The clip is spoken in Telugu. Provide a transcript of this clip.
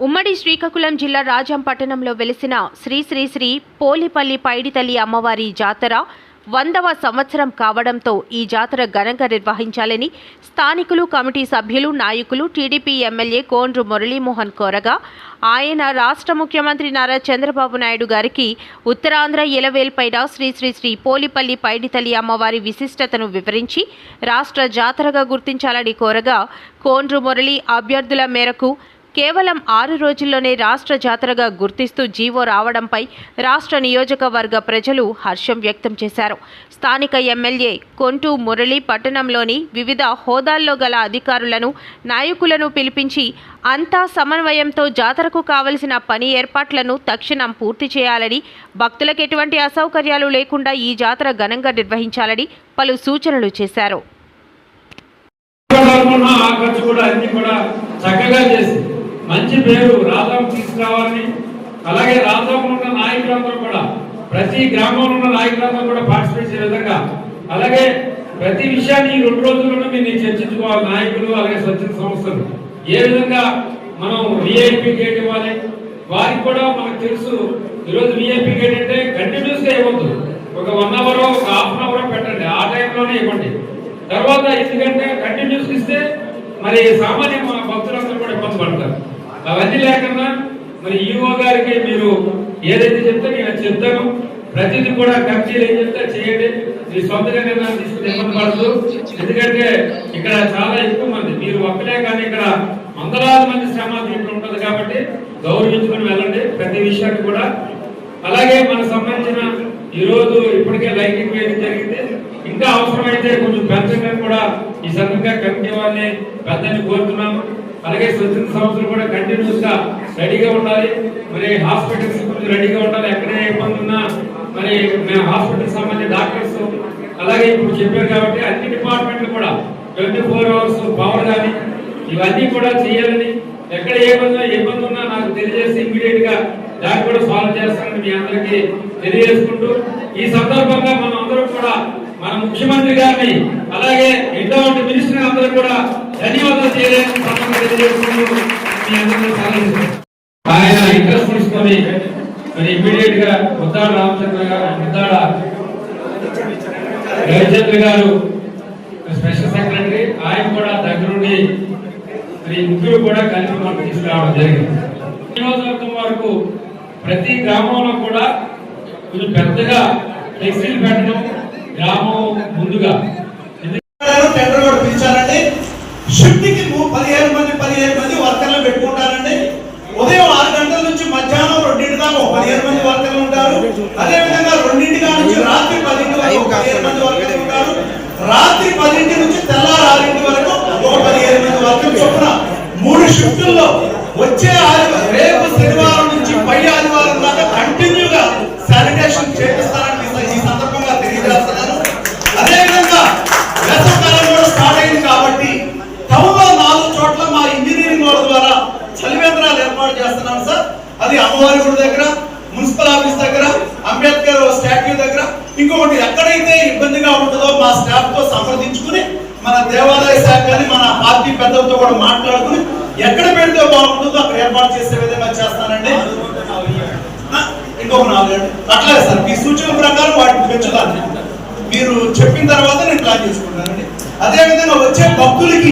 ఉమ్మడి శ్రీకాకుళం జిల్లా రాజం పట్టణంలో వెలిసిన శ్రీ శ్రీ శ్రీ పోలిపల్లి పైడితల్లి అమ్మవారి జాతర 100వ సంవత్సరం కావడంతో ఈ జాతర ఘనంగా నిర్వహించాలని స్థానికులు, కమిటీ సభ్యులు, నాయకులు, టీడీపీ ఎమ్మెల్యే కోండ్రు మురళీమోహన్ కోరగా ఆయన రాష్ట్ర ముఖ్యమంత్రి నారా చంద్రబాబు నాయుడు గారికి ఉత్తరాంధ్ర ఇలవేల్పైన శ్రీ శ్రీ శ్రీ పోలిపల్లి పైడితల్లి అమ్మవారి విశిష్టతను వివరించి రాష్ట్ర జాతరగా గుర్తించాలని కోరగా కోండ్రు మురళి అభ్యర్థుల మేరకు కేవలం 6 రోజుల్లోనే రాష్ట్ర జాతరగా గుర్తిస్తూ జీవో రావడంపై రాష్ట్ర నియోజకవర్గ ప్రజలు హర్షం వ్యక్తం చేశారు. స్థానిక ఎమ్మెల్యే కొంటూ మురళి పట్టణంలోని వివిధ హోదాల్లో గల అధికారులను, నాయకులను పిలిపించి అంతా సమన్వయంతో జాతరకు కావలసిన పని ఏర్పాట్లను తక్షణం పూర్తి చేయాలని, భక్తులకు ఎటువంటి అసౌకర్యాలు లేకుండా ఈ జాతర ఘనంగా నిర్వహించాలని పలు సూచనలు చేశారు. మంచి పేరు రాజాం తీసుకురావాలని, అలాగే రాజాంలో ఉన్న నాయకులందరూ కూడా ప్రతి గ్రామంలో ఉన్న నాయకులందరూ కూడా పార్టిసిపేట్ చేసే విధంగా, అలాగే ప్రతి విషయాన్ని ఈ 2 రోజుల్లోనే మీరు చర్చించుకోవాలి. నాయకులు అలాగే స్వచ్ఛంద సంస్థలు ఏ విధంగా మనం విఐపి గేట్ ఇవ్వాలి, వారికి కూడా మనకు తెలుసు. ఈరోజు విఐపి గేట్ అంటే కంటిన్యూస్ గా ఇవ్వద్దు, ఒక 1 అవర్ ఒక ½ అవర్ పెట్టండి, ఆ టైంలోనే ఇవ్వండి. తర్వాత ఎందుకంటే కంటిన్యూస్ ఇస్తే మరి సామాన్య భక్తులందరూ కూడా ఇబ్బంది పడతారు. అవన్నీ లేకుండా మరి ఈఓ గారికి మీరు ఏదైతే చెప్తే నేను చెప్తాను, ప్రతిదీ కూడా కమిటీలు ఏం చెప్తే చేయండి. మీ సొంతగా నిర్ణయం తీసుకుని ఇబ్బంది పడదు. ఎందుకంటే ఇక్కడ చాలా ఎక్కువ మంది, మీరు ఒక్కలే కానీ ఇక్కడ వందలాది మంది శ్రమ దీంట్లో ఉంటుంది కాబట్టి గౌరవించుకుని వెళ్ళండి ప్రతి విషయాన్ని కూడా. అలాగే మనకు సంబంధించిన ఈరోజు ఇప్పటికే లైటింగ్ వేయడం జరిగింది. ఇంకా అవసరమైతే కొంచెం పెంచడం కూడా ఈ సందర్భంగా కమిటీ వాళ్ళని పెద్దని కోరుతున్నాము. అలాగే స్వచ్ఛంద సంస్థలు కూడా కంటిన్యూస్ గా రెడీగా ఉండాలి. మరి హాస్పిటల్స్ కొంచెం రెడీగా ఉండాలి. ఎక్కడే ఇబ్బంది ఉన్నా మరి హాస్పిటల్ సంబంధించిన డాక్టర్స్, అలాగే ఇప్పుడు చెప్పారు కాబట్టి అన్ని డిపార్ట్మెంట్లు కూడా 24 అవర్స్ పవర్ కానీ ఇవన్నీ కూడా చేయాలని, ఎక్కడ ఏ ఇబ్బంది ఉన్నా నాకు తెలియజేసి ఇమీడియట్ గా దాన్ని కూడా సాల్వ్ చేస్తానని మీ అందరికీ తెలియజేసుకుంటూ, ఈ సందర్భంగా మనం అందరం కూడా మన ముఖ్యమంత్రి గారిని అలాగే ఇటువంటి మినిస్టర్ అందరూ కూడా ధన్యవాదాలు చేయాలని తెలియజేసుకుంటూ మీ అందరికీ సాధించారు. ఆయన ఇంట్రెస్ట్ తీసుకొని మరి ఇమీడియట్ గా ముద్దాడ రామచంద్ర గారు, ముద్దాడ రవిచంద్ర గారు స్పెషల్ సెక్రటరీ, ఆయన కూడా దగ్గరుండి మరి ముగ్గురు కూడా కలిపి మనకు తీసుకురావడం జరిగింది. నియోజకవర్గం వరకు ప్రతి గ్రామంలో కూడా కొంచెం పెద్దగా ఫ్లెక్సీలు పెట్టడం, గ్రామం ముందుగా టెండర్ కూడా పిలిచారండి. షిఫ్ట్కి 15 మంది వర్కర్లు పెట్టుకుంటారండి. ఉదయం 6 గంటల నుంచి మధ్యాహ్నం 2 దాకా 15 మంది వర్కర్లు ఉంటారు. అదే విధంగా 2 నుంచి రాత్రి 10 వరకు 15 మంది వర్కర్లు ఉంటారు. రాత్రి 10 నుంచి తెల్లారి 6 వరకు 15 మంది వర్కర్లు చొప్పున 3 షిఫ్టుల్లో వచ్చే రేపు శనివారం నుంచి పై ఆదివారం దాకా కంటిన్యూగా శానిటేషన్ చేపిస్తారని ఈ సందర్భంగా తెలియజేస్తున్నాను. అదేవిధంగా వేసవికాలం కూడా స్టార్ట్ అయింది కాబట్టి టౌన్లో 4 చోట్ల మా ఇంజనీరింగ్ వాళ్ళ ద్వారా చలివేంద్రాలు ఏర్పాటు చేస్తున్నాం సార్. అది అమ్మవారి గుడి దగ్గర, మున్సిపల్ ఆఫీస్ దగ్గర, అంబేద్కర్ స్టాట్యూ దగ్గర, ఇంకొకటి ఎక్కడైతే ఇబ్బందిగా ఉంటుందో మా స్టాఫ్ తో సంప్రదించుకుని మన దేవాదాయ శాఖని మన పార్టీ పెద్దలతో కూడా మాట్లాడుకుని ఎక్కడ పెడితే బాగుంటుందో అక్కడ ఏర్పాటు చేసే విధంగా చేస్తానండి. ఇంకొక 4 అట్లాగే సార్ మీ సూచన ప్రకారం వాటిని పెంచుతాను. మీరు చెప్పిన తర్వాత నేను ప్లాన్ చేసుకుంటానండి. అదే విధంగా వచ్చే భక్తులకి